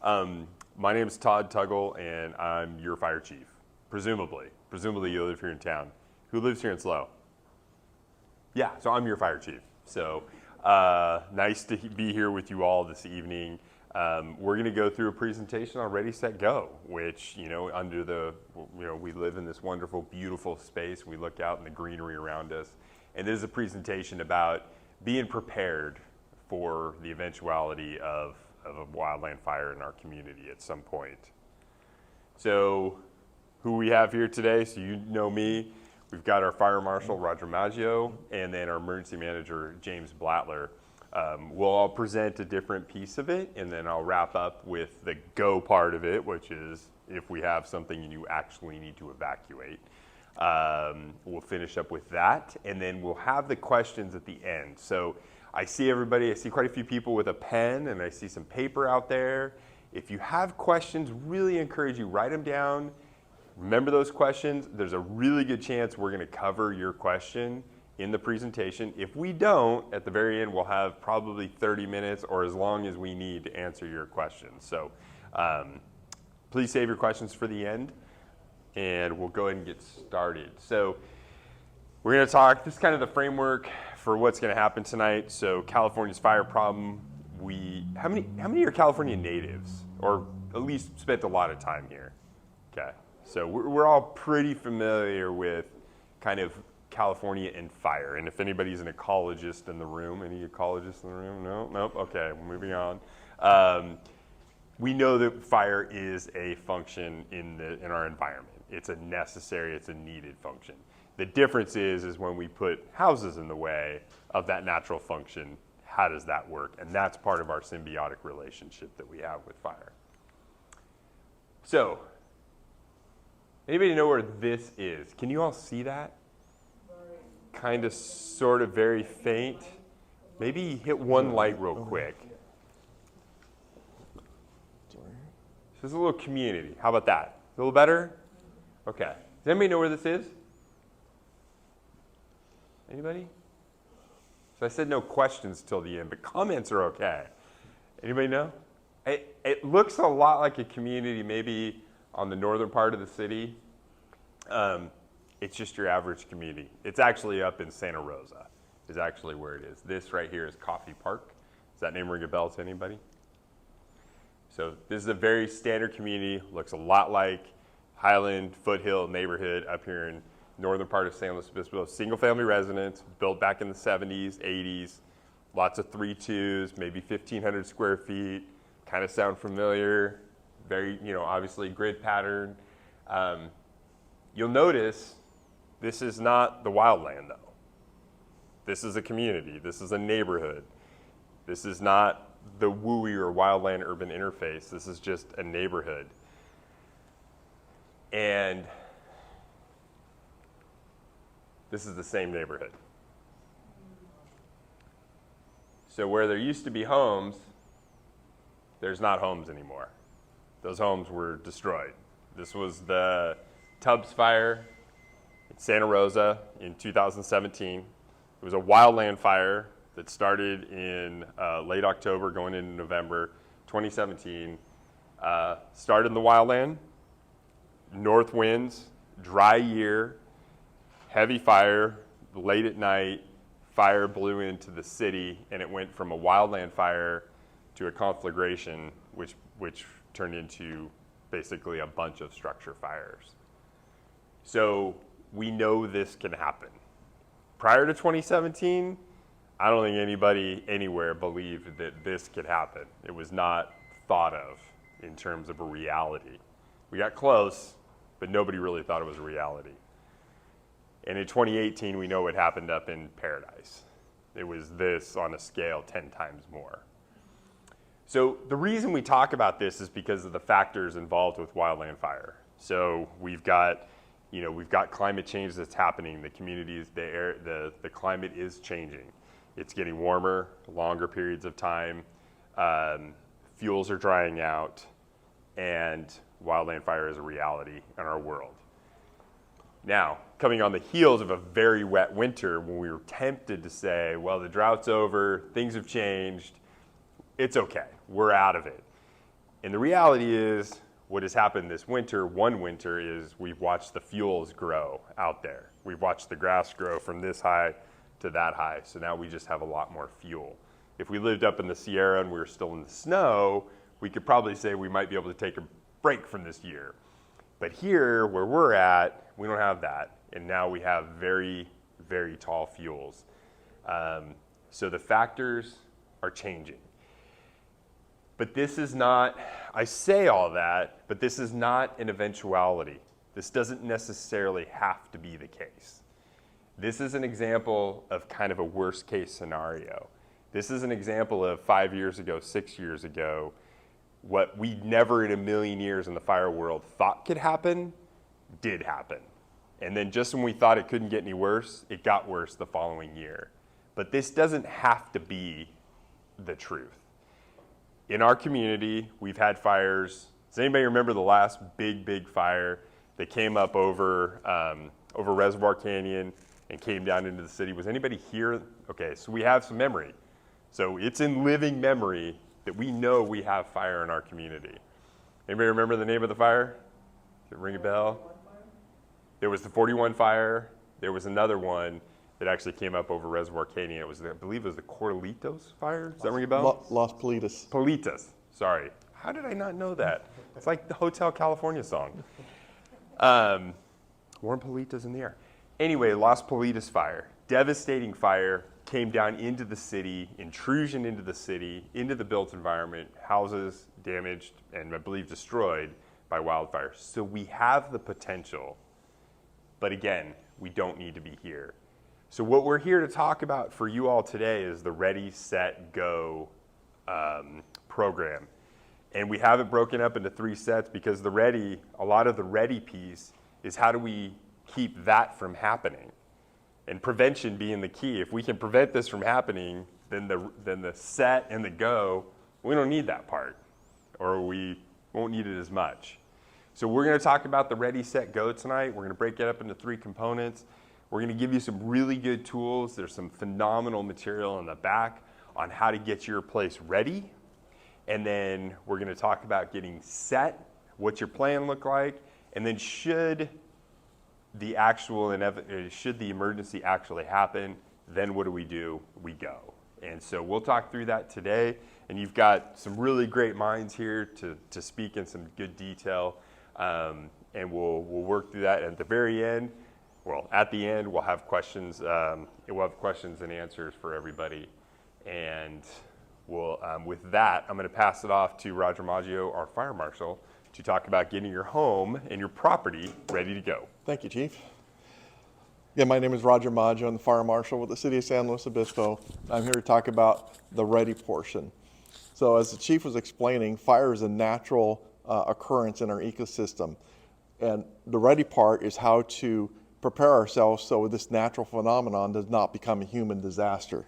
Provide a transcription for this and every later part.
My name is Todd Tuggle, and I'm your fire chief. Presumably you live here in town. Who lives here in SLO? Yeah, so I'm your fire chief. So nice to be here with you all this evening. We're going to go through a presentation on Ready, Set, Go, which, under the, we live in this wonderful, beautiful space. We look out in the greenery around us. And this is a presentation about being prepared for the eventuality of a wildland fire in our community at some point. So who we have here today, so you know me. We've got our fire marshal, Roger Maggio, and then our emergency manager, James Blattler. We'll all present a different piece of it, and then I'll wrap up with the go part of it, which is if we have something and you actually need to evacuate. We'll finish up with that, and then we'll have the questions at the end. So I see everybody, I see quite a few people with a pen, and I see some paper out there. If you have questions, really encourage you, write them down. Remember those questions. There's a really good chance we're going to cover your question in the presentation. If we don't, at the very end, we'll have probably 30 minutes or as long as we need to answer your questions. So please save your questions for the end, and we'll go ahead and get started. So we're going to talk, this is kind of the framework for what's going to happen tonight. So California's fire problem. How many are California natives, or at least spent a lot of time here? Okay, so we're all pretty familiar with kind of California and fire. And if anybody's an ecologist in the room, any ecologists in the room? No? Nope, okay, moving on. We know that fire is a function in our environment. It's a necessary, it's a needed function. The difference is when we put houses in the way of that natural function, how does that work? And that's part of our symbiotic relationship that we have with fire. So, anybody know where this is? Can you all see that? Kind of, sort of, very faint. Maybe hit one light real quick. So this is a little community. How about that? A little better? Okay. Does anybody know where this is? Anybody? So I said no questions till the end, but comments are okay. Anybody know? It looks a lot like a community maybe on the northern part of the city. It's just your average community. It's actually up in Santa Rosa is actually where it is. This right here is Coffey Park. Does that name ring a bell to anybody? So this is a very standard community. Looks a lot like Highland Foothill neighborhood up here in northern part of San Luis Obispo. Single family residence, built back in the 70s, 80s. Lots of 3-2s, maybe 1,500 square feet. Kind of sound familiar. Very, obviously grid pattern. You'll notice this is not the wildland, though. This is a community. This is a neighborhood. This is not the WUI or wildland urban interface. This is just a neighborhood. And this is the same neighborhood. So where there used to be homes, there's not homes anymore. Those homes were destroyed. This was the Tubbs fire in Santa Rosa in 2017. It was a wildland fire that started in late October going into November 2017. Started in the wildland, north winds, dry year, heavy fire, late at night, fire blew into the city, and it went from a wildland fire to a conflagration, which turned into basically a bunch of structure fires. So we know this can happen. Prior to 2017, I don't think anybody anywhere believed that this could happen. It was not thought of in terms of a reality. We got close, but nobody really thought it was a reality. And in 2018, we know what happened up in Paradise. It was this on a scale 10 times more. So the reason we talk about this is because of the factors involved with wildland fire. So we've got climate change that's happening. The communities, the climate is changing. It's getting warmer, longer periods of time. Fuels are drying out, and wildland fire is a reality in our world. Now, coming on the heels of a very wet winter, when we were tempted to say, well, the drought's over, things have changed, it's okay, we're out of it. And the reality is, what has happened this winter, one winter, is we've watched the fuels grow out there. We've watched the grass grow from this high to that high, so now we just have a lot more fuel. If we lived up in the Sierra and we were still in the snow, we could probably say we might be able to take a break from this year. But here, where we're at, we don't have that, and now we have very, very tall fuels. So the factors are changing. But this is not, I say all that, but this is not an eventuality. This doesn't necessarily have to be the case. This is an example of kind of a worst case scenario. This is an example of 5 years ago, 6 years ago, what we never in a million years in the fire world thought could happen, did happen. And then just when we thought it couldn't get any worse, it got worse the following year. But this doesn't have to be the truth. In our community, we've had fires. Does anybody remember the last big fire that came up over Reservoir Canyon and came down into the city? Was anybody here? Okay, so we have some memory. So it's in living memory that we know we have fire in our community. Anybody remember the name of the fire? Does it ring a bell? There was the 41 fire. There was another one that actually came up over Reservoir Canyon. It was, I believe it was the Corralitos fire. Does that ring a bell? Los Politas. Politas, sorry. How did I not know that? It's like the Hotel California song. Warm Politas in the air. Anyway, Los Politas fire, devastating fire, came down into the city, intrusion into the city, into the built environment, houses damaged and I believe destroyed by wildfire. So we have the potential, but again, we don't need to be here. So what we're here to talk about for you all today is the Ready, Set, Go program. And we have it broken up into 3 sets because the Ready, a lot of the Ready piece is how do we keep that from happening? And prevention being the key. If we can prevent this from happening, then the set and the go, we don't need that part, or we won't need it as much. So we're going to talk about the Ready, Set, Go tonight. We're going to break it up into 3 components. We're going to give you some really good tools. There's some phenomenal material in the back on how to get your place ready. And then we're going to talk about getting set, what's your plan look like, and then should the emergency actually happen, then what do? We go. And so we'll talk through that today. And you've got some really great minds here to speak in some good detail. And we'll work through that. And at the very end, at the end, we'll have questions. We'll have questions and answers for everybody. And with that, I'm going to pass it off to Roger Maggio, our fire marshal, to talk about getting your home and your property ready to go. Thank you, Chief. Yeah, my name is Roger Maggio. I'm the fire marshal with the City of San Luis Obispo. I'm here to talk about the ready portion. So as the Chief was explaining, fire is a natural occurrence in our ecosystem. And the ready part is how to prepare ourselves so this natural phenomenon does not become a human disaster.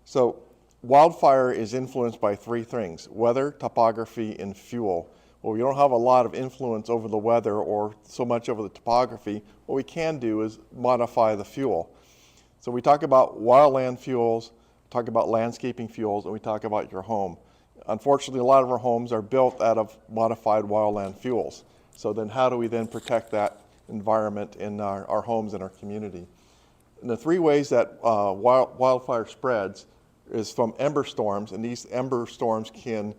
So wildfire is influenced by 3 things: weather, topography, and fuel. Well, we don't have a lot of influence over the weather or so much over the topography. What we can do is modify the fuel. So we talk about wildland fuels, talk about landscaping fuels, and we talk about your home. Unfortunately, a lot of our homes are built out of modified wildland fuels. So then how do we then protect that environment in our homes and our community? And the 3 ways that wildfire spreads is from ember storms, and these ember storms can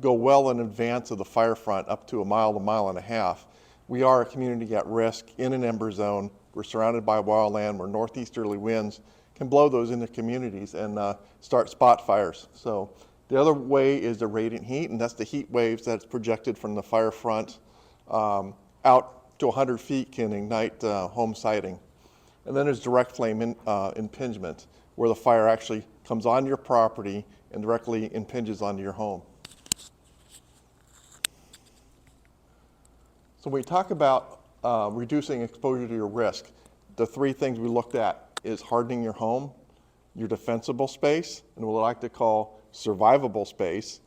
go well in advance of the fire front, up to a mile and a half. We are a community at risk in an ember zone. We're surrounded by wildland where northeasterly winds can blow those into communities and start spot fires. So the other way is the radiant heat, and that's the heat waves that's projected from the fire front out to 100 feet can ignite home siding. And then there's direct flame impingement, where the fire actually comes onto your property and directly impinges onto your home. So when we talk about reducing exposure to your risk, the 3 things we looked at is hardening your home, your defensible space, and what I like to call survivable space,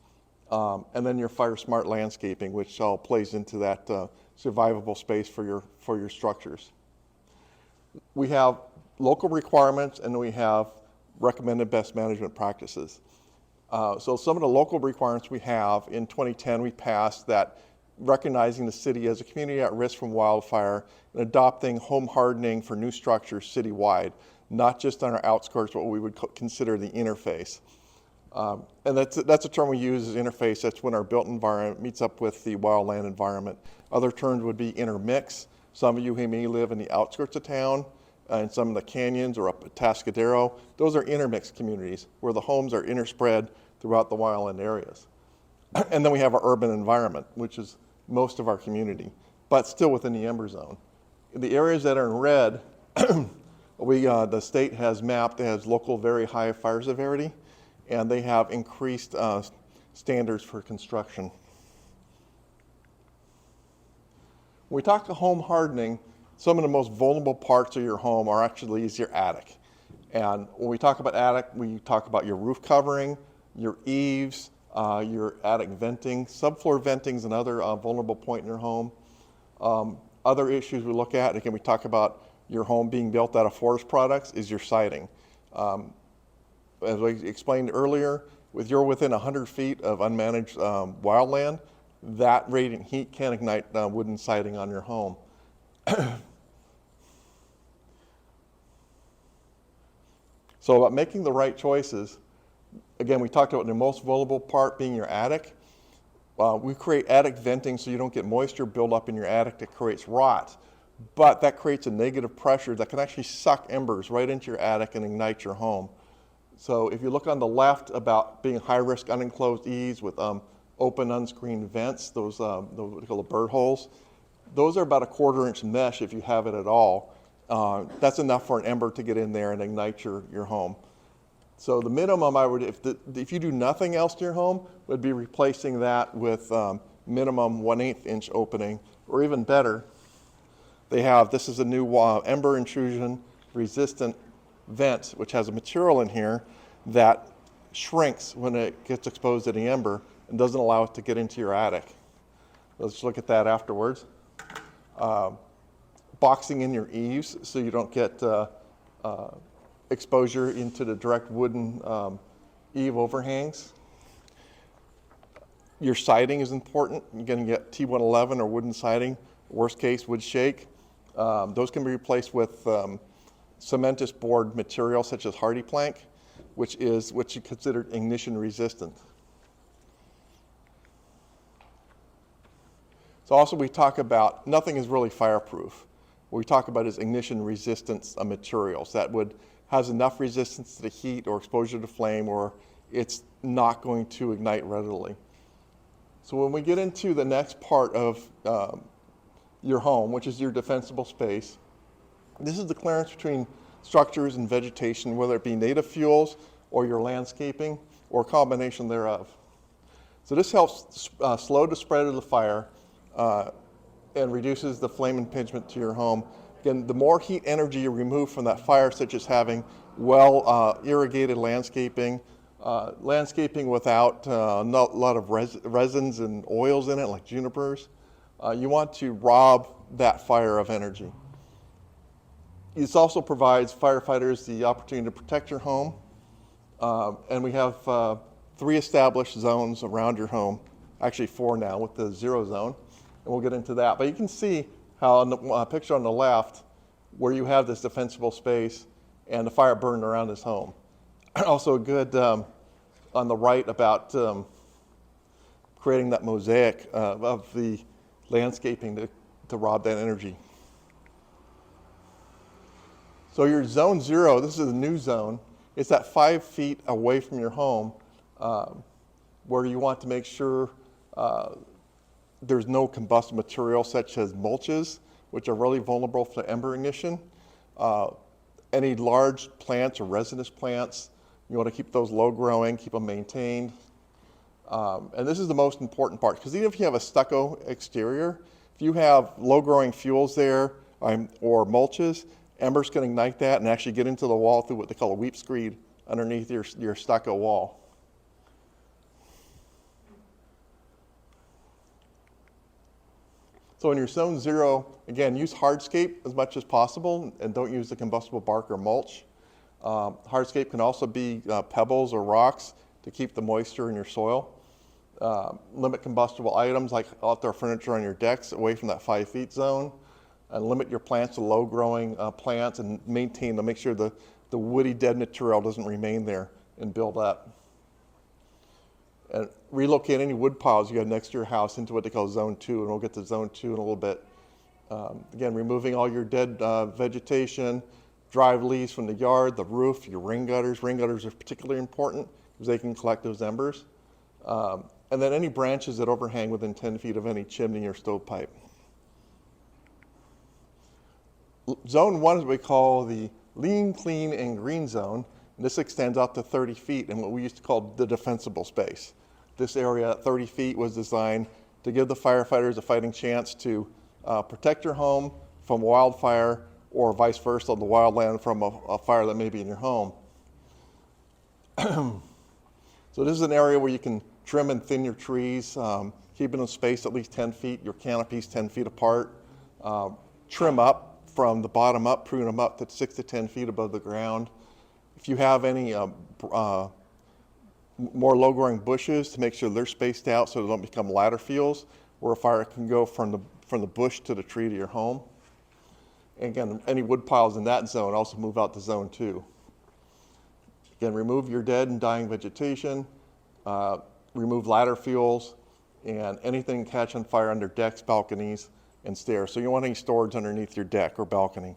and then your fire smart landscaping, which all plays into that survivable space for your structures. We have local requirements and we have recommended best management practices. So some of the local requirements we have, in 2010 we passed that recognizing the city as a community at risk from wildfire and adopting home hardening for new structures citywide, not just on our outskirts, what we would consider the interface. And that's a term we use as interface. That's when our built environment meets up with the wildland environment. Other terms would be intermix. Some of you who may live in the outskirts of town, in some of the canyons or up at Tascadero, those are intermixed communities where the homes are interspread throughout the wildland areas. And then we have our urban environment, which is most of our community, but still within the Ember Zone. In the areas that are in red, the state has mapped as local very high fire severity, and they have increased standards for construction. When we talk to home hardening, some of the most vulnerable parts of your home are actually your attic. And when we talk about attic, we talk about your roof covering, your eaves, your attic venting. Subfloor venting is another vulnerable point in your home. Other issues we look at, again, we talk about your home being built out of forest products, is your siding. As I explained earlier, if you're within 100 feet of unmanaged wildland, that radiant heat can ignite wooden siding on your home. So about making the right choices, again, we talked about the most vulnerable part being your attic. We create attic venting so you don't get moisture buildup in your attic that creates rot, but that creates a negative pressure that can actually suck embers right into your attic and ignite your home. So if you look on the left about being high-risk unenclosed eaves with open unscreened vents, those what we call the bird holes, those are about a 1/4 inch mesh if you have it at all. That's enough for an ember to get in there and ignite your home. So the minimum I would, if you do nothing else to your home, would be replacing that with minimum 1/8 inch opening, or even better, this is a new ember intrusion resistant vent, which has a material in here that shrinks when it gets exposed to the ember and doesn't allow it to get into your attic. Let's look at that afterwards. Boxing in your eaves so you don't get exposure into the direct wooden eave overhangs. Your siding is important. You're going to get T111 or wooden siding, worst case wood shake. Those can be replaced with cementous board material such as hardy plank, which is what you consider ignition resistant. So also we talk about, nothing is really fireproof. What we talk about is ignition resistance materials that has enough resistance to the heat or exposure to flame, or it's not going to ignite readily. So when we get into the next part of your home, which is your defensible space, this is the clearance between structures and vegetation, whether it be native fuels or your landscaping or a combination thereof. So this helps slow the spread of the fire and reduces the flame impingement to your home. Again, the more heat energy you remove from that fire, such as having irrigated landscaping, landscaping without not a lot of resins and oils in it, like junipers, you want to rob that fire of energy. This also provides firefighters the opportunity to protect your home, and we have 3 established zones around your home, actually 4 now with the 0 zone, and we'll get into that. But you can see how on the picture on the left, where you have this defensible space and the fire burned around this home. Also good on the right about creating that mosaic of the landscaping to rob that energy. So your zone 0, this is a new zone. It's at 5 feet away from your home, where you want to make sure there's no combustible material such as mulches, which are really vulnerable to ember ignition. Any large plants or resinous plants, you want to keep those low growing, keep them maintained. And this is the most important part, because even if you have a stucco exterior, if you have low growing fuels there or mulches, embers can ignite that and actually get into the wall through what they call a weep screed underneath your stucco wall. So in your zone 0, again, use hardscape as much as possible and don't use the combustible bark or mulch. Hardscape can also be pebbles or rocks to keep the moisture in your soil. Limit combustible items like outdoor furniture on your decks away from that 5 feet zone. And limit your plants to low growing plants and make sure the woody dead material doesn't remain there and build up. And relocate any wood piles you have next to your house into what they call zone 2, and we'll get to zone 2 in a little bit. Again, removing all your dead vegetation, dry leaves from the yard, the roof, your rain gutters. Rain gutters are particularly important because they can collect those embers. And then any branches that overhang within 10 feet of any chimney or stovepipe. Zone 1 is what we call the lean, clean, and green zone. And this extends out to 30 feet in what we used to call the defensible space. This area at 30 feet was designed to give the firefighters a fighting chance to protect your home from wildfire or vice versa, the wildland from a fire that may be in your home. So this is an area where you can trim and thin your trees, keeping them spaced at least 10 feet, your canopies 10 feet apart. Trim up from the bottom up, prune them up to 6 to 10 feet above the ground. If you have any more low-growing bushes, to make sure they're spaced out so they don't become ladder fields, where a fire can go from the bush to the tree to your home. And again, any wood piles in that zone also move out to zone 2. Again, remove your dead and dying vegetation, remove ladder fuels, and anything catch on fire under decks, balconies, and stairs. So you don't want any storage underneath your deck or balcony.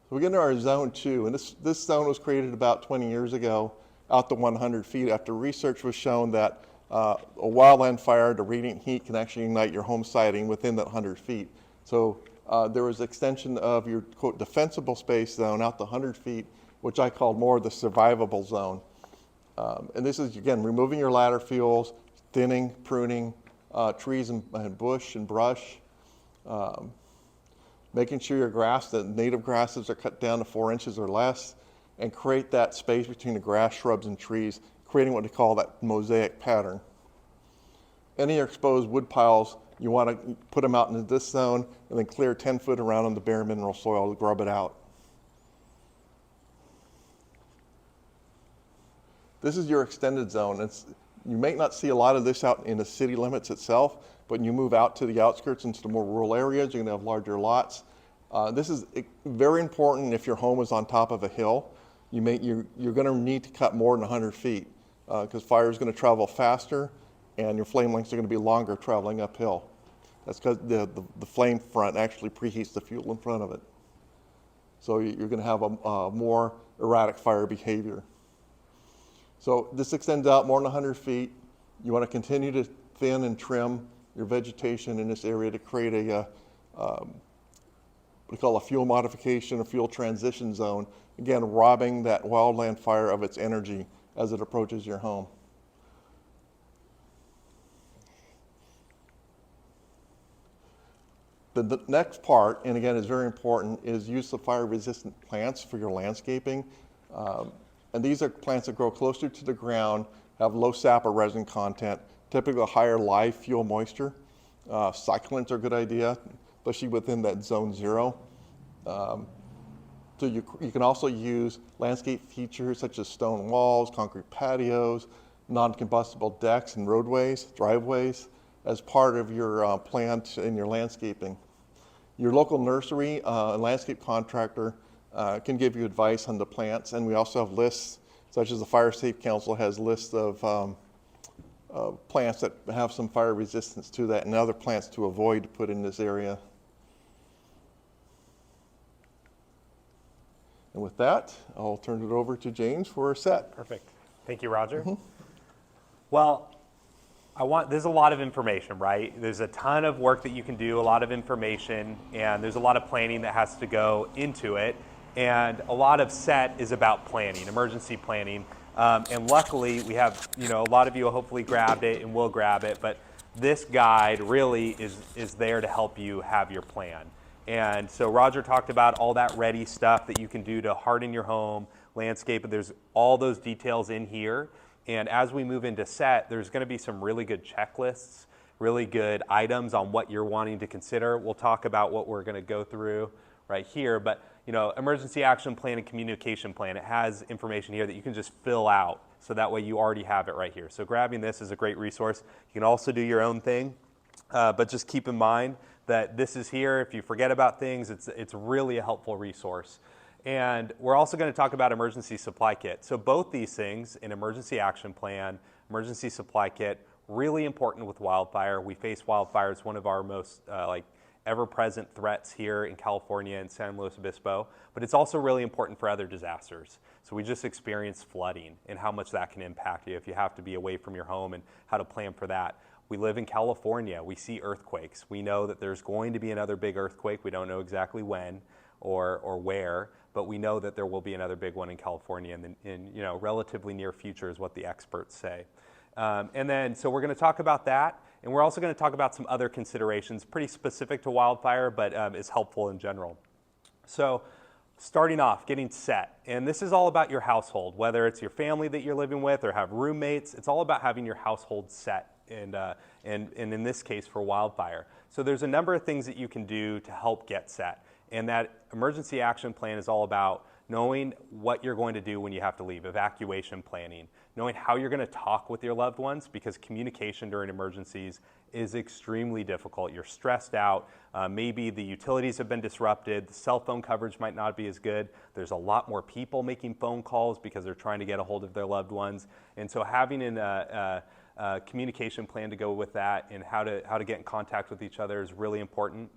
So we get into our zone 2, and this zone was created about 20 years ago out to 100 feet after research was shown that a wildland fire, the radiant heat can actually ignite your home siding within that 100 feet. So there was extension of your, quote, defensible space zone out to 100 feet, which I called more the survivable zone. And this is, again, removing your ladder fuels, thinning, pruning trees and bush and brush, making sure your grass, the native grasses are cut down to 4 inches or less, and create that space between the grass, shrubs, and trees, creating what they call that mosaic pattern. Any exposed wood piles, you want to put them out into this zone and then clear 10 foot around on the bare mineral soil to grub it out. This is your extended zone. You may not see a lot of this out in the city limits itself, but when you move out to the outskirts into the more rural areas, you're going to have larger lots. This is very important if your home is on top of a hill. You're going to need to cut more than 100 feet because fire is going to travel faster and your flame lengths are going to be longer traveling uphill. That's because the flame front actually preheats the fuel in front of it. So you're going to have a more erratic fire behavior. So this extends out more than 100 feet. You want to continue to thin and trim your vegetation in this area to create what we call a fuel modification, a fuel transition zone. Again, robbing that wildland fire of its energy as it approaches your home. The next part, and again is very important, is use of fire-resistant plants for your landscaping. And these are plants that grow closer to the ground, have low sap or resin content, typically higher live fuel moisture. Succulents are a good idea, especially within that zone 0. So you can also use landscape features such as stone walls, concrete patios, non-combustible decks and roadways, driveways, as part of your plan in your landscaping. Your local nursery and landscape contractor can give you advice on the plants, and we also have lists, such as the Fire Safe Council has lists of plants that have some fire resistance to that and other plants to avoid to put in this area. And with that, I'll turn it over to James for a set. Perfect. Thank you, Roger. Well, there's a lot of information, right? There's a ton of work that you can do, a lot of information, and there's a lot of planning that has to go into it. And a lot of SET is about planning, emergency planning. And luckily, we have, a lot of you hopefully grabbed it and will grab it, but this guide really is there to help you have your plan. And so Roger talked about all that ready stuff that you can do to harden your home, landscape, and there's all those details in here. And as we move into SET, there's going to be some really good checklists, really good items on what you're wanting to consider. We'll talk about what we're going to go through right here, but emergency action plan and communication plan, it has information here that you can just fill out. So that way you already have it right here. So grabbing this is a great resource. You can also do your own thing, but just keep in mind that this is here. If you forget about things, it's really a helpful resource. And we're also going to talk about emergency supply kit. So both these things, an emergency action plan, emergency supply kit, really important with wildfire. We face wildfire as one of our most ever-present threats here in California and San Luis Obispo, but it's also really important for other disasters. So we just experienced flooding and how much that can impact you if you have to be away from your home and how to plan for that. We live in California. We see earthquakes. We know that there's going to be another big earthquake. We don't know exactly when or where, but we know that there will be another big one in California in relatively near future is what the experts say. So we're going to talk about that, and we're also going to talk about some other considerations, pretty specific to wildfire, but is helpful in general. So starting off, getting set, and this is all about your household, whether it's your family that you're living with or have roommates. It's all about having your household set, and in this case for wildfire. So there's a number of things that you can do to help get set, and that emergency action plan is all about knowing what you're going to do when you have to leave, evacuation planning, knowing how you're going to talk with your loved ones, because communication during emergencies is extremely difficult. You're stressed out. Maybe the utilities have been disrupted. The cell phone coverage might not be as good. There's a lot more people making phone calls because they're trying to get a hold of their loved ones. And so having a communication plan to go with that and how to get in contact with each other is really important.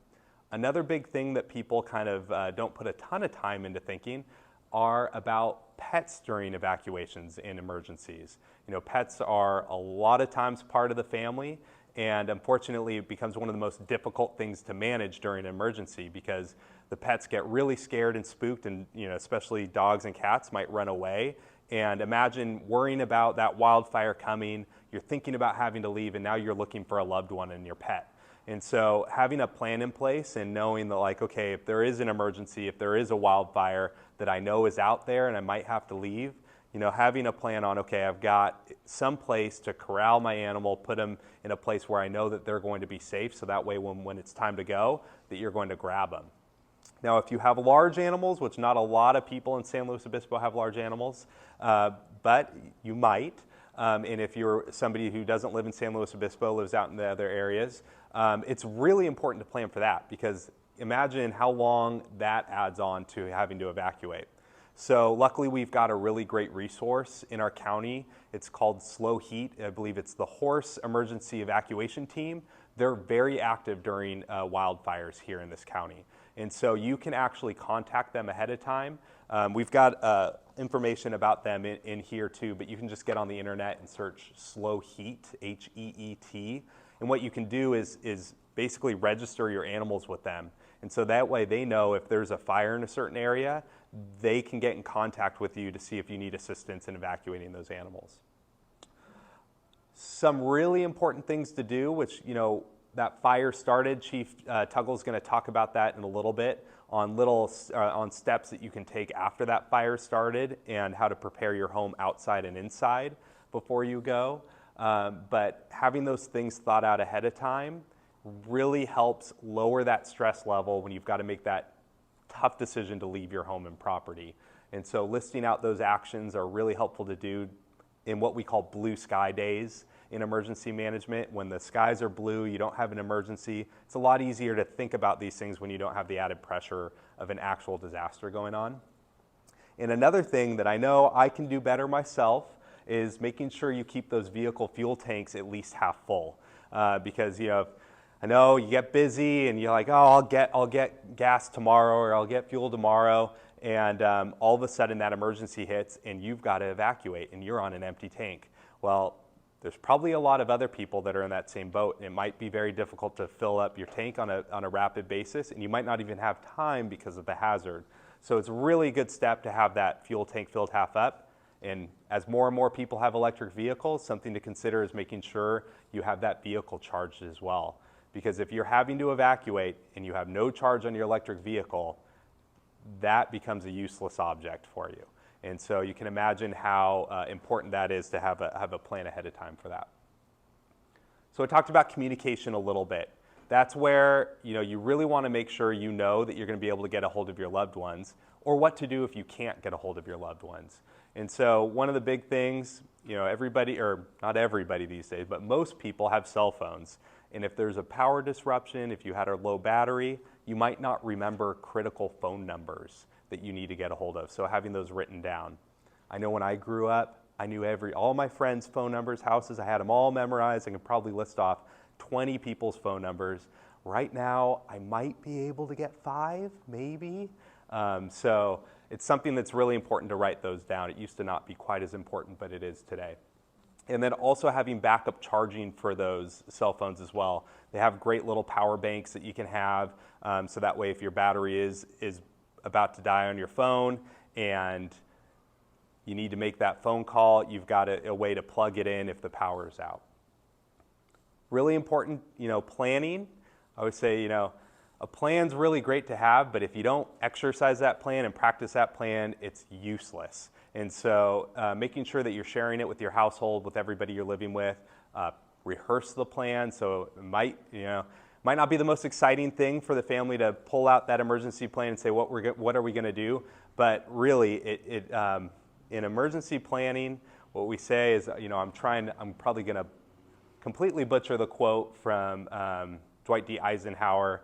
Another big thing that people kind of don't put a ton of time into thinking are about pets during evacuations and emergencies. Pets are a lot of times part of the family, and unfortunately it becomes one of the most difficult things to manage during an emergency because the pets get really scared and spooked, and especially dogs and cats might run away. And imagine worrying about that wildfire coming, you're thinking about having to leave, and now you're looking for a loved one and your pet. And so having a plan in place and knowing that, okay, if there is an emergency, if there is a wildfire that I know is out there and I might have to leave, having a plan on, okay, I've got some place to corral my animal, put them in a place where I know that they're going to be safe, so that way when it's time to go, that you're going to grab them. Now, if you have large animals, which not a lot of people in San Luis Obispo have large animals, but you might, and if you're somebody who doesn't live in San Luis Obispo, lives out in the other areas, it's really important to plan for that, because imagine how long that adds on to having to evacuate. So luckily we've got a really great resource in our county. It's called Slow Heat. I believe it's the Horse Emergency Evacuation Team. They're very active during wildfires here in this county. And so you can actually contact them ahead of time. We've got information about them in here too, but you can just get on the internet and search Slow Heat, H-E-E-T. And what you can do is basically register your animals with them. And so that way they know if there's a fire in a certain area, they can get in contact with you to see if you need assistance in evacuating those animals. Some really important things to do, which, that fire started, Chief Tuggle's going to talk about that in a little bit, on steps that you can take after that fire started and how to prepare your home outside and inside before you go. But having those things thought out ahead of time really helps lower that stress level when you've got to make that tough decision to leave your home and property. And so listing out those actions are really helpful to do in what we call blue sky days in emergency management. When the skies are blue, you don't have an emergency. It's a lot easier to think about these things when you don't have the added pressure of an actual disaster going on. And another thing that I know I can do better myself is making sure you keep those vehicle fuel tanks at least half full. Because I know you get busy and you're like, oh, I'll get gas tomorrow, or I'll get fuel tomorrow, and all of a sudden that emergency hits and you've got to evacuate and you're on an empty tank. Well, there's probably a lot of other people that are in that same boat, and it might be very difficult to fill up your tank on a rapid basis, and you might not even have time because of the hazard. So it's a really good step to have that fuel tank filled half up. And as more and more people have electric vehicles, something to consider is making sure you have that vehicle charged as well. Because if you're having to evacuate and you have no charge on your electric vehicle, that becomes a useless object for you. And so you can imagine how important that is to have a plan ahead of time for that. So I talked about communication a little bit. that's where you really want to make sure you know that you're going to be able to get a hold of your loved ones, or what to do if you can't get a hold of your loved ones. And so one of the big things, everybody, or not everybody these days, but most people have cell phones. And if there's a power disruption, if you had a low battery, you might not remember critical phone numbers that you need to get a hold of. So having those written down. I know when I grew up, I knew all my friends' phone numbers, houses, I had them all memorized. I could probably list off 20 people's phone numbers. Right now, I might be able to get 5, maybe. So it's something that's really important to write those down. It used to not be quite as important, but it is today. And then also having backup charging for those cell phones as well. They have great little power banks that you can have, so that way if your battery is about to die on your phone and you need to make that phone call, you've got a way to plug it in if the power is out. Really important, planning. I would say, a plan's really great to have, but if you don't exercise that plan and practice that plan, it's useless. And so making sure that you're sharing it with your household, with everybody you're living with, rehearse the plan. So it might not be the most exciting thing for the family to pull out that emergency plan and say, what are we going to do? But really, in emergency planning, what we say is, I'm probably going to completely butcher the quote from Dwight D. Eisenhower.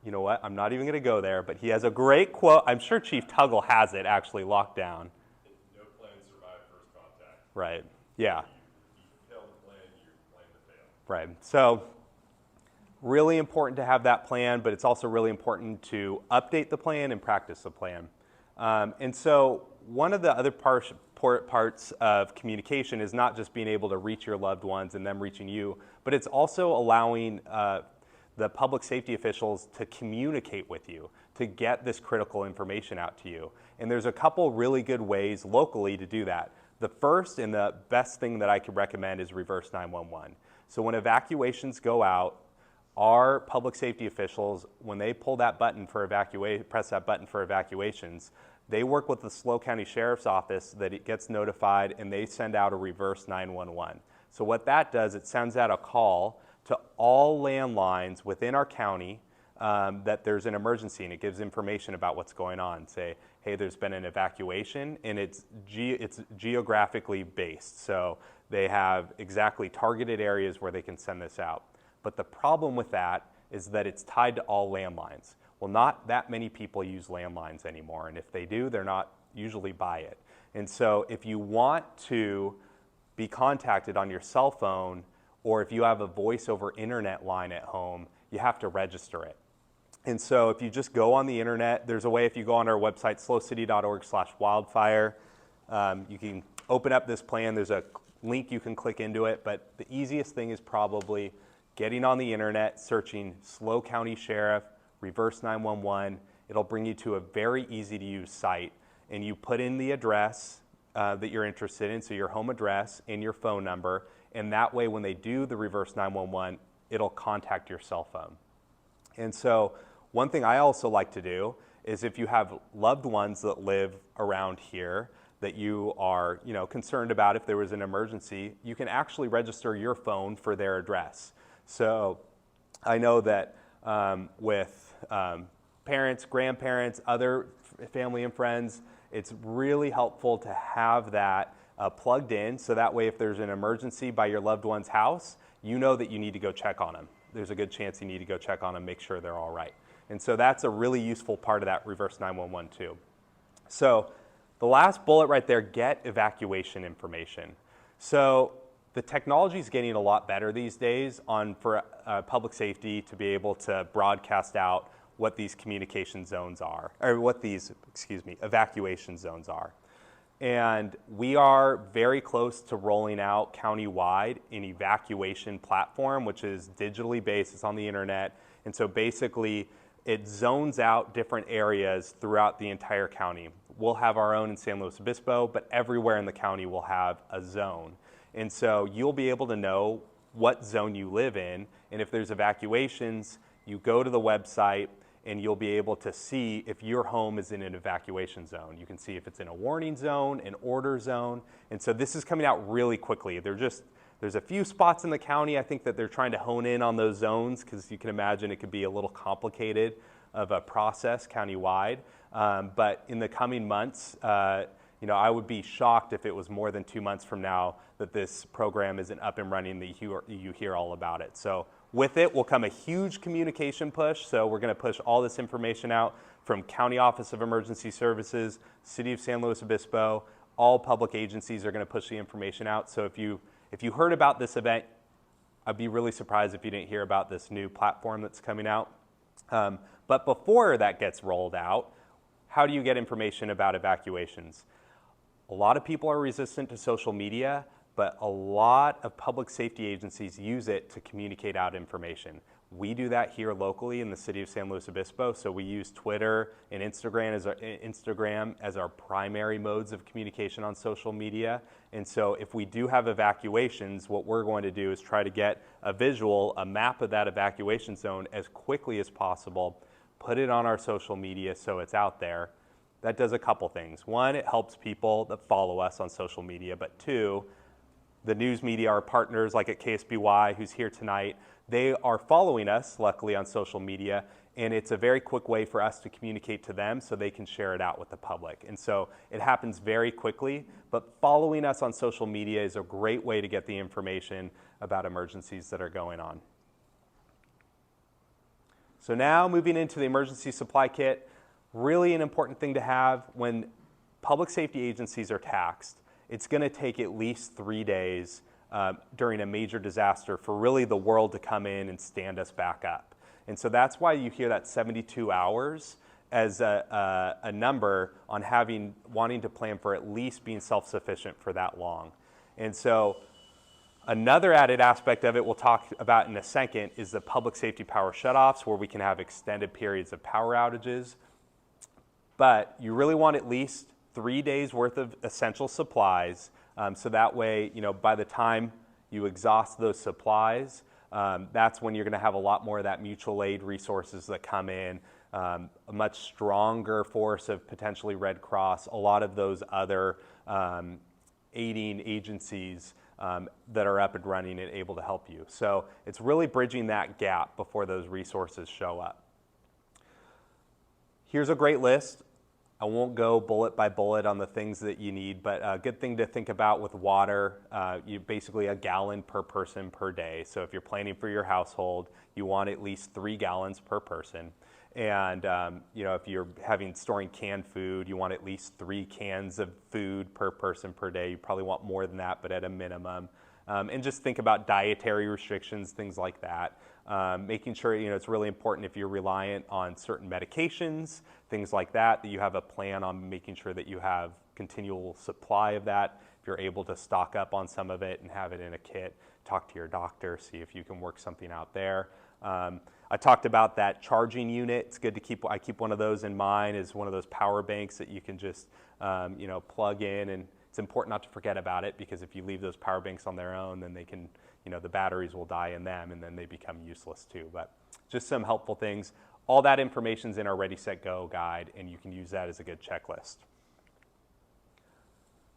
You know what? I'm not even going to go there, but he has a great quote. I'm sure Chief Tuggle has it actually locked down. No plan survived first contact. Right. Yeah. You fail the plan, you plan to fail. Right. So really important to have that plan, but it's also really important to update the plan and practice the plan. And so one of the other parts of communication is not just being able to reach your loved ones and them reaching you, but it's also allowing the public safety officials to communicate with you, to get this critical information out to you. And there's a couple really good ways locally to do that. The first and the best thing that I could recommend is reverse 911. So when evacuations go out, our public safety officials, when they pull that button for press that button for evacuations, they work with the SLO County Sheriff's Office that it gets notified, and they send out a reverse 911. So what that does, it sends out a call to all landlines within our county that there's an emergency, and it gives information about what's going on. Say, hey, there's been an evacuation, and it's geographically based. So they have exactly targeted areas where they can send this out. But the problem with that is that it's tied to all landlines. Well, not that many people use landlines anymore, and if they do, they're not usually by it. And so if you want to be contacted on your cell phone, or if you have a voice over internet line at home, you have to register it. And so if you just go on the internet, there's a way, if you go on our website, slocity.org/wildfire, you can open up this plan. There's a link you can click into it, but the easiest thing is probably getting on the internet, searching SLO County Sheriff, reverse 911. It'll bring you to a very easy to use site, and you put in the address that you're interested in, so your home address and your phone number, and that way when they do the reverse 911, it'll contact your cell phone. And so one thing I also like to do is if you have loved ones that live around here that you are concerned about if there was an emergency, you can actually register your phone for their address. So I know that with parents, grandparents, other family and friends, it's really helpful to have that plugged in, so that way if there's an emergency by your loved one's house, you know that you need to go check on them. There's a good chance you need to go check on them, make sure they're all right. And so that's a really useful part of that reverse 911 too. So the last bullet right there, get evacuation information. So the technology is getting a lot better these days for public safety to be able to broadcast out what these communication zones are, or what these, evacuation zones are. And we are very close to rolling out countywide an evacuation platform, which is digitally based, it's on the internet. And so basically it zones out different areas throughout the entire county. We'll have our own in San Luis Obispo, but everywhere in the county will have a zone. And so you'll be able to know what zone you live in, and if there's evacuations, you go to the website and you'll be able to see if your home is in an evacuation zone. You can see if it's in a warning zone, an order zone, and so this is coming out really quickly. They're just There's a few spots in the county, I think, that they're trying to hone in on those zones, because you can imagine it could be a little complicated of a process countywide. But in the coming months, I would be shocked if it was more than 2 months from now that this program isn't up and running, that you hear all about it. So with it will come a huge communication push. So we're going to push all this information out from County Office of Emergency Services, City of San Luis Obispo. All public agencies are going to push the information out. So if you heard about this event, I'd be really surprised if you didn't hear about this new platform that's coming out. But before that gets rolled out, how do you get information about evacuations? A lot of people are resistant to social media, but a lot of public safety agencies use it to communicate out information. We do that here locally in the City of San Luis Obispo, so we use Twitter and Instagram as our primary modes of communication on social media. And so if we do have evacuations, what we're going to do is try to get a visual, a map of that evacuation zone as quickly as possible, put it on our social media so it's out there. That does a couple things. One, it helps people that follow us on social media, but two, the news media, our partners like at KSBY, who's here tonight, they are following us, luckily, on social media, and it's a very quick way for us to communicate to them so they can share it out with the public. And so it happens very quickly, but following us on social media is a great way to get the information about emergencies that are going on. So now moving into the emergency supply kit, really an important thing to have when public safety agencies are taxed. It's going to take at least 3 days during a major disaster for really the world to come in and stand us back up. And so that's why you hear that 72 hours as a number on wanting to plan for at least being self-sufficient for that long. And so another added aspect of it we'll talk about in a second is the public safety power shutoffs, where we can have extended periods of power outages. But you really want at least 3 days worth of essential supplies. So that way, by the time you exhaust those supplies, that's when you're going to have a lot more of that mutual aid resources that come in, a much stronger force of potentially Red Cross, a lot of those other aiding agencies that are up and running and able to help you. So it's really bridging that gap before those resources show up. Here's a great list. I won't go bullet by bullet on the things that you need, but a good thing to think about with water, you basically a gallon per person per day. So if you're planning for your household, you want at least 3 gallons per person. And if you're storing canned food, you want at least 3 cans of food per person per day. You probably want more than that, but at a minimum. And just think about dietary restrictions, things like that. Making sure, it's really important if you're reliant on certain medications, things like that you have a plan on making sure that you have continual supply of that. If you're able to stock up on some of it and have it in a kit, talk to your doctor, see if you can work something out there. I talked about that charging unit. It's good to I keep one of those in mine as one of those power banks that you can just, plug in, and it's important not to forget about it, because if you leave those power banks on their own, then they can, the batteries will die in them and then they become useless too. But just some helpful things. All that information's in our Ready, Set, Go guide, and you can use that as a good checklist.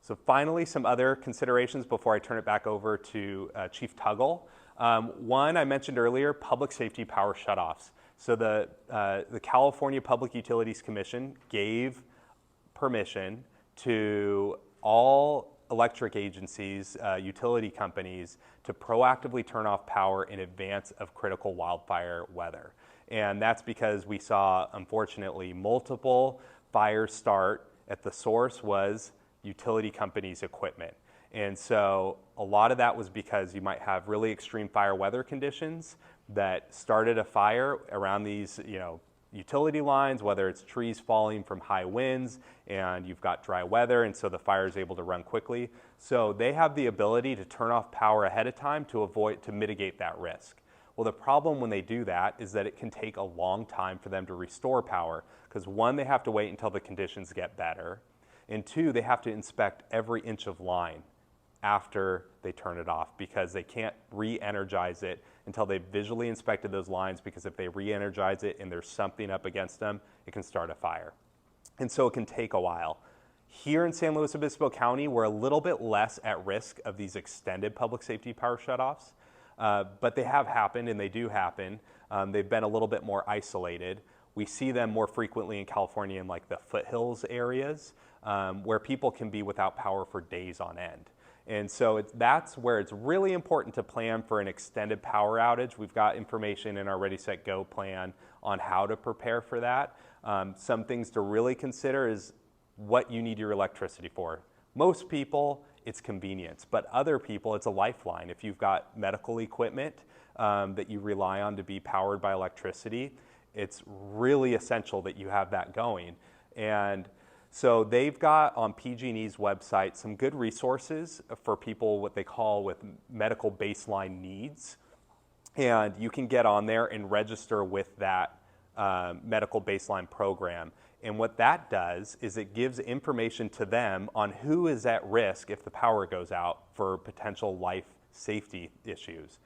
So finally, some other considerations before I turn it back over to Chief Tuggle. One, I mentioned earlier, public safety power shutoffs. So the California Public Utilities Commission gave permission to all electric agencies, utility companies, to proactively turn off power in advance of critical wildfire weather. And that's because we saw, unfortunately, multiple fires start at the source was utility companies' equipment. And so a lot of that was because you might have really extreme fire weather conditions that started a fire around these, utility lines, whether it's trees falling from high winds and you've got dry weather, and so the fire is able to run quickly. So they have the ability to turn off power ahead of time to mitigate that risk. Well, the problem when they do that is that it can take a long time for them to restore power, because one, they have to wait until the conditions get better, and two, they have to inspect every inch of line after they turn it off, because they can't re-energize it until they've visually inspected those lines, because if they re-energize it and there's something up against them, it can start a fire. And so it can take a while. Here in San Luis Obispo County, we're a little bit less at risk of these extended public safety power shutoffs, but they have happened and they do happen. They've been a little bit more isolated. We see them more frequently in California in like the foothills areas where people can be without power for days on end. And so that's where it's really important to plan for an extended power outage. We've got information in our Ready, Set, Go plan on how to prepare for that. Some things to really consider is what you need your electricity for. Most people, it's convenience, but other people, it's a lifeline. If you've got medical equipment that you rely on to be powered by electricity, it's really essential that you have that going. And so they've got on PG&E's website some good resources for people, what they call with medical baseline needs. And you can get on there and register with that medical baseline program. And what that does is it gives information to them on who is at risk if the power goes out for potential life safety issues.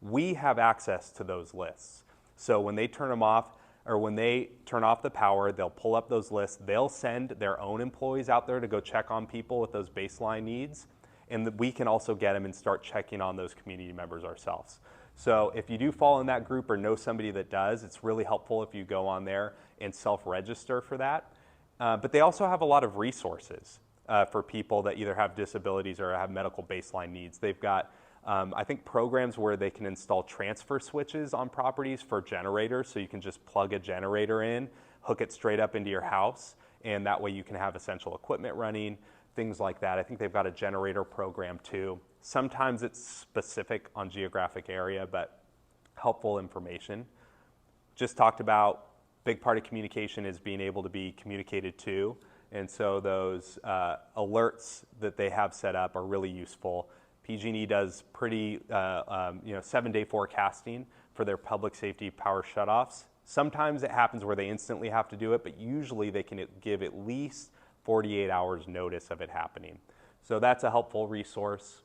We have access to those lists. So when they turn them off, or when they turn off the power, they'll pull up those lists. They'll send their own employees out there to go check on people with those baseline needs. And we can also get them and start checking on those community members ourselves. So if you do fall in that group or know somebody that does, it's really helpful if you go on there and self-register for that. But they also have a lot of resources for people that either have disabilities or have medical baseline needs. They've got, I think, programs where they can install transfer switches on properties for generators, so you can just plug a generator in, hook it straight up into your house, and that way you can have essential equipment running, things like that. I think they've got a generator program too. Sometimes it's specific on geographic area, but helpful information. Just talked about, big part of communication is being able to be communicated to, and so those alerts that they have set up are really useful. PG&E does pretty 7-day forecasting for their public safety power shutoffs. Sometimes it happens where they instantly have to do it, but usually they can give at least 48 hours notice of it happening. So that's a helpful resource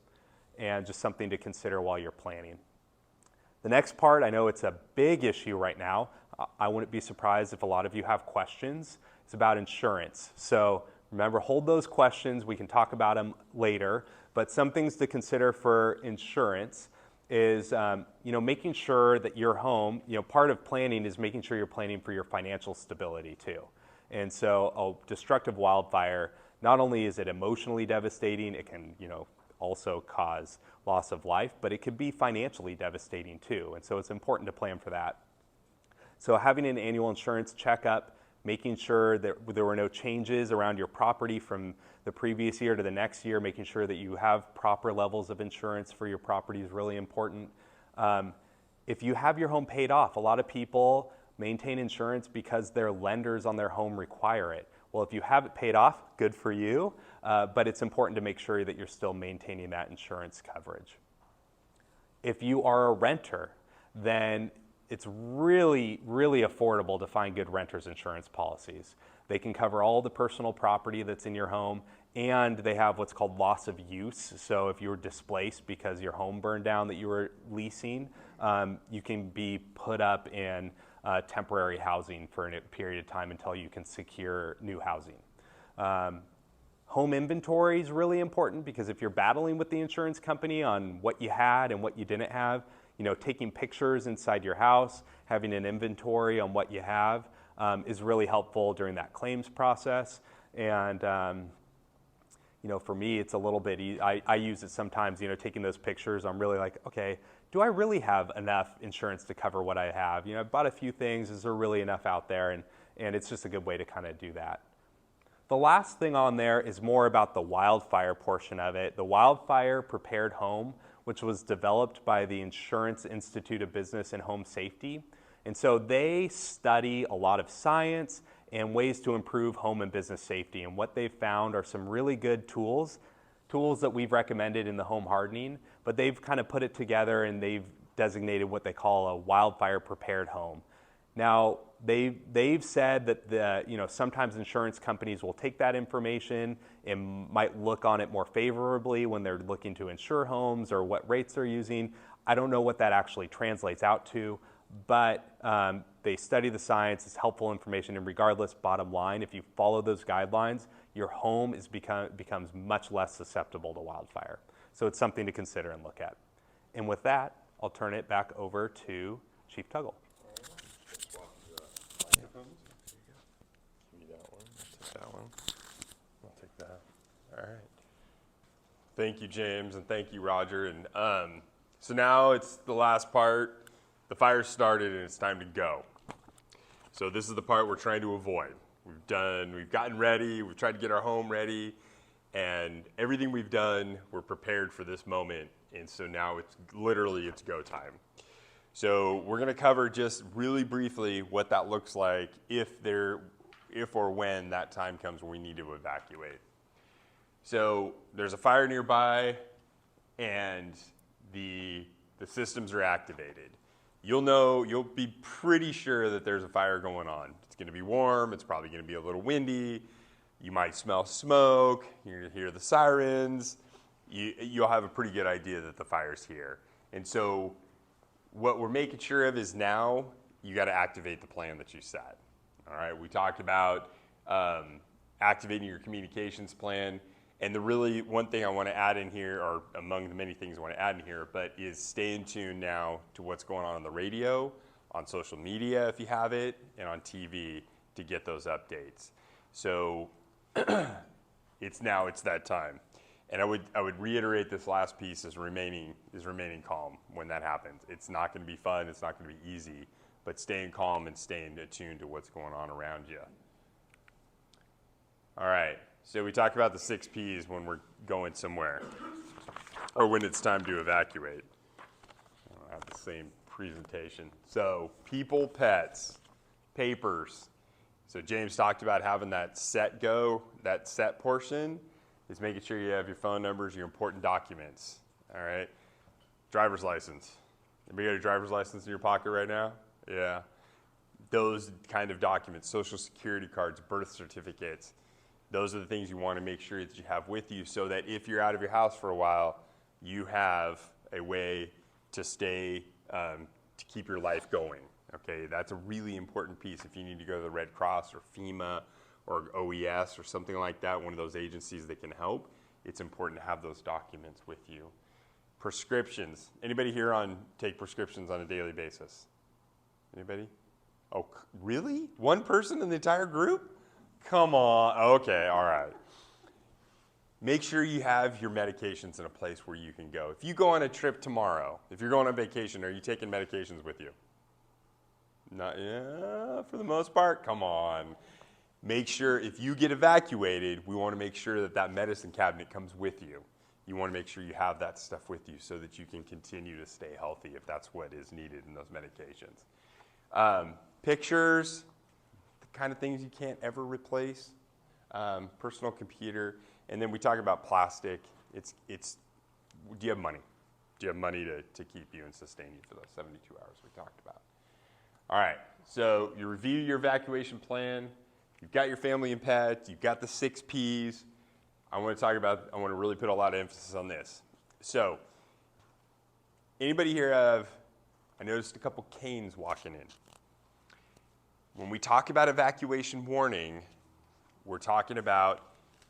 and just something to consider while you're planning. The next part, I know it's a big issue right now. I wouldn't be surprised if a lot of you have questions. It's about insurance. So remember, hold those questions. We can talk about them later. But some things to consider for insurance is making sure that your home, part of planning is making sure you're planning for your financial stability too. And so a destructive wildfire, not only is it emotionally devastating, it can also cause loss of life, but it could be financially devastating too. And so it's important to plan for that. So having an annual insurance checkup, making sure that there were no changes around your property from the previous year to the next year, making sure that you have proper levels of insurance for your property is really important. If you have your home paid off, a lot of people maintain insurance because their lenders on their home require it. Well, if you have it paid off, good for you, but it's important to make sure that you're still maintaining that insurance coverage. If you are a renter, then it's really, really affordable to find good renter's insurance policies. They can cover all the personal property that's in your home, and they have what's called loss of use. So if you were displaced because your home burned down that you were leasing, you can be put up in temporary housing for a period of time until you can secure new housing. Home inventory is really important because if you're battling with the insurance company on what you had and what you didn't have, taking pictures inside your house, having an inventory on what you have is really helpful during that claims process. And for me, it's a little bit, I use it sometimes, taking those pictures, I'm really like, okay, do I really have enough insurance to cover what I have? I bought a few things, is there really enough out there? And it's just a good way to kind of do that. The last thing on there is more about the wildfire portion of it. The Wildfire Prepared Home, which was developed by the Insurance Institute of Business and Home Safety. And so they study a lot of science and ways to improve home and business safety. And what they've found are some really good tools that we've recommended in the home hardening, but they've kind of put it together and they've designated what they call a wildfire prepared home. Now, they've said that sometimes insurance companies will take that information and might look on it more favorably when they're looking to insure homes or what rates they're using. I don't know what that actually translates out to, but they study the science. It's helpful information, and regardless, bottom line, if you follow those guidelines, your home becomes much less susceptible to wildfire. So it's something to consider and look at. And with that, I'll turn it back over to Chief Tuggle. Give me that one. I'll take that one. I'll take that. All right. Thank you, James, and thank you, Roger. And so now it's the last part. The fire started, and it's time to go. So this is the part we're trying to avoid. We've gotten ready. We've tried to get our home ready, and everything we've done, we're prepared for this moment. And so now it's go time. So we're going to cover just really briefly what that looks like if or when that time comes when we need to evacuate. So there's a fire nearby, and the systems are activated. You'll be pretty sure that there's a fire going on. It's going to be warm. It's probably going to be a little windy. You might smell smoke. You're going to hear the sirens. You'll have a pretty good idea that the fire's here. And so what we're making sure of is now you got to activate the plan that you set. All right, we talked about activating your communications plan. And the really one thing I want to add in here, or among the many things I want to add in here, but is stay in tune now to what's going on the radio, on social media if you have it, and on TV to get those updates. So it's that time. And I would reiterate this last piece is remaining calm when that happens. It's not going to be fun. It's not going to be easy, but staying calm and staying attuned to what's going on around you. All right. So we talked about the 6 Ps when we're going somewhere, or when it's time to evacuate. I don't have the same presentation. So people, pets, papers. So James talked about having that set portion. Is making sure you have your phone numbers, your important documents. All right. Driver's license. Anybody got a driver's license in your pocket right now? Yeah. Those kind of documents, social security cards, birth certificates. Those are the things you want to make sure that you have with you so that if you're out of your house for a while, you have a way to stay, to keep your life going. Okay, that's a really important piece. If you need to go to the Red Cross or FEMA or OES or something like that, one of those agencies that can help, it's important to have those documents with you. Prescriptions. Anybody here take prescriptions on a daily basis? Anybody? Oh, really? One person in the entire group? Come on. Okay, all right. Make sure you have your medications in a place where you can go. If you go on a trip tomorrow, if you're going on vacation, are you taking medications with you? Not, yeah, for the most part. Come on. Make sure if you get evacuated, we want to make sure that medicine cabinet comes with you. You want to make sure you have that stuff with you so that you can continue to stay healthy if that's what is needed in those medications. Pictures. Kind of things you can't ever replace, personal computer, and then we talk about plastic. Do you have money? Do you have money to keep you and sustain you for those 72 hours we talked about? All right, so you review your evacuation plan. You've got your family and pets. You've got the 6 Ps. I want to really put a lot of emphasis on this. So, anybody here I noticed a couple canes walking in. When we talk about evacuation warning, we're talking about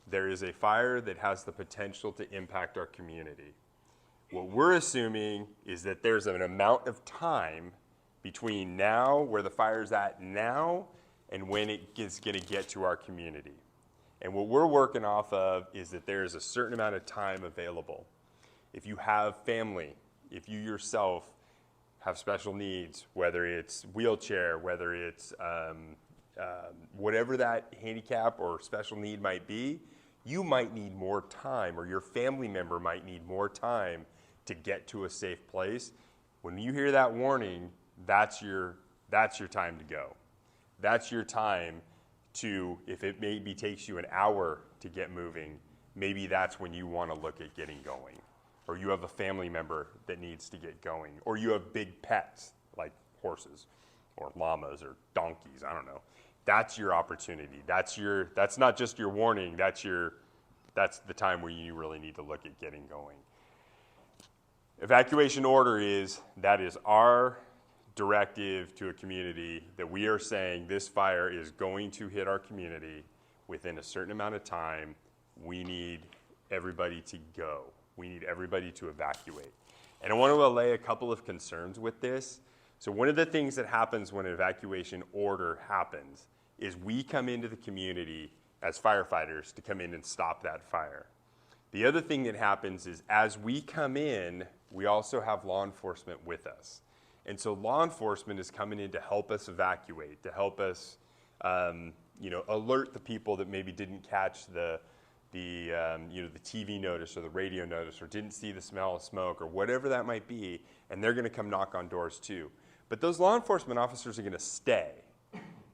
there is a fire that has the potential to impact our community. What we're assuming is that there's an amount of time between now, where the fire's at now, and when it is going to get to our community. And what we're working off of is that there is a certain amount of time available. If you have family, if you yourself have special needs, whether it's wheelchair, whether it's whatever that handicap or special need might be, you might need more time, or your family member might need more time to get to a safe place. When you hear that warning, that's your time to go. That's your time to, if it maybe takes you an hour to get moving, maybe that's when you want to look at getting going. Or you have a family member that needs to get going, or you have big pets like horses or llamas or donkeys, I don't know. That's your opportunity. That's not just your warning, that's the time where you really need to look at getting going. Evacuation order that is our directive to a community that we are saying this fire is going to hit our community. within a certain amount of time, we need everybody to go. We need everybody to evacuate. And I want to allay a couple of concerns with this. So one of the things that happens when an evacuation order happens is we come into the community as firefighters to come in and stop that fire. The other thing that happens is as we come in, we also have law enforcement with us. And so law enforcement is coming in to help us evacuate, to help us alert the people that maybe didn't catch the TV notice or the radio notice or didn't see the smell of smoke or whatever that might be, and they're going to come knock on doors too. But those law enforcement officers are going to stay,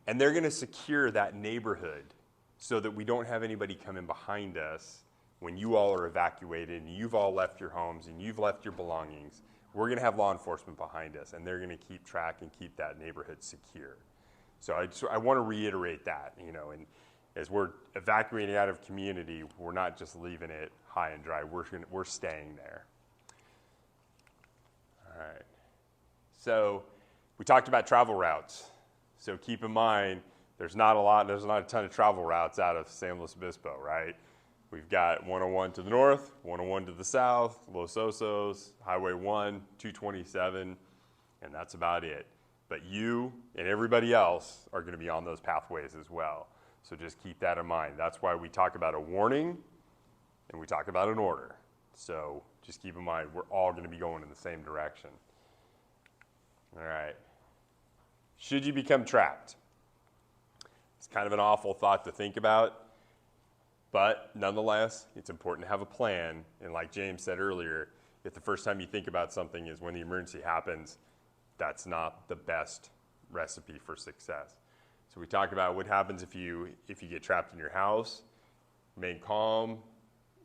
and they're going to secure that neighborhood so that we don't have anybody coming behind us when you all are evacuated and you've all left your homes and you've left your belongings. We're going to have law enforcement behind us, and they're going to keep track and keep that neighborhood secure. So I want to reiterate that, and as we're evacuating out of community, we're not just leaving it high and dry. We're staying there. All right. So we talked about travel routes. So keep in mind, there's not a ton of travel routes out of San Luis Obispo, right? We've got 101 to the north, 101 to the south, Los Osos, Highway 1, 227, and that's about it. But you and everybody else are going to be on those pathways as well. So just keep that in mind. That's why we talk about a warning and we talk about an order. So just keep in mind, we're all going to be going in the same direction. All right. Should you become trapped? It's kind of an awful thought to think about, but nonetheless, it's important to have a plan. And like James said earlier, if the first time you think about something is when the emergency happens, that's not the best recipe for success. So we talked about what happens if you get trapped in your house, remain calm.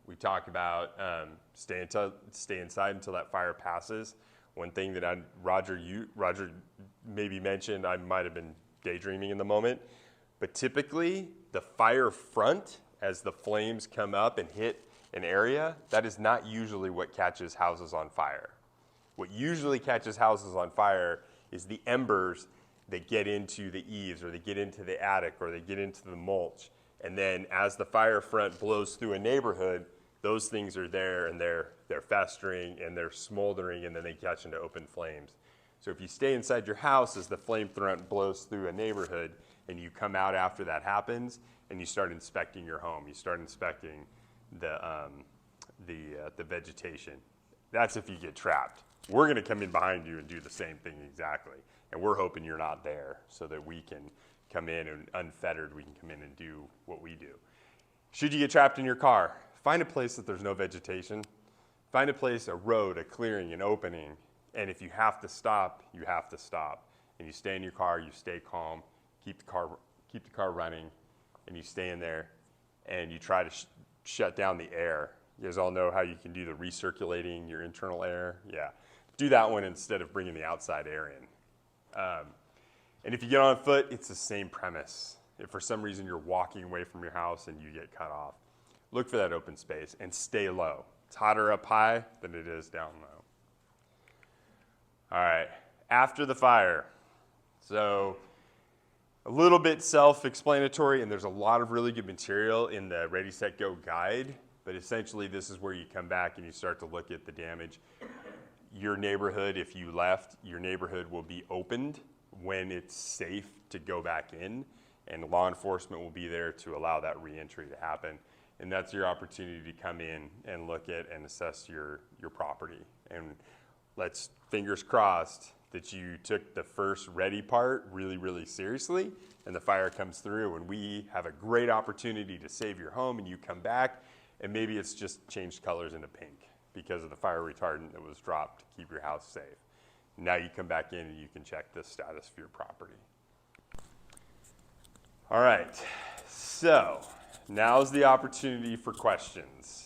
We talked about stay inside until that fire passes. One thing that Roger maybe mentioned, I might have been daydreaming in the moment, but typically the fire front, as the flames come up and hit an area, that is not usually what catches houses on fire. What usually catches houses on fire is the embers that get into the eaves or they get into the attic or they get into the mulch. And then as the fire front blows through a neighborhood, those things are there and they're festering and they're smoldering and then they catch into open flames. So if you stay inside your house as the flame front blows through a neighborhood and you come out after that happens and you start inspecting your home, you start inspecting the vegetation. That's if you get trapped. We're going to come in behind you and do the same thing exactly. And we're hoping you're not there so that we can come in and unfettered, we can come in and do what we do. Should you get trapped in your car, find a place that there's no vegetation. Find a place, a road, a clearing, an opening. And if you have to stop, you have to stop. And you stay in your car, you stay calm, keep the car running, and you stay in there and you try to shut down the air. You guys all know how you can do the recirculating your internal air? Yeah. Do that one instead of bringing the outside air in. And if you get on foot, it's the same premise. If for some reason you're walking away from your house and you get cut off, look for that open space and stay low. It's hotter up high than it is down low. All right, after the fire. So a little bit self-explanatory, and there's a lot of really good material in the Ready, Set, Go guide, but essentially this is where you come back and you start to look at the damage. Your neighborhood, if you left, your neighborhood will be opened when it's safe to go back in, and law enforcement will be there to allow that reentry to happen. And that's your opportunity to come in and look at and assess your property. And let's, fingers crossed, that you took the first ready part really, really seriously, and the fire comes through, and we have a great opportunity to save your home, and you come back, and maybe it's just changed colors into pink because of the fire retardant that was dropped to keep your house safe. Now you come back in and you can check the status of your property. All right, so now's the opportunity for questions.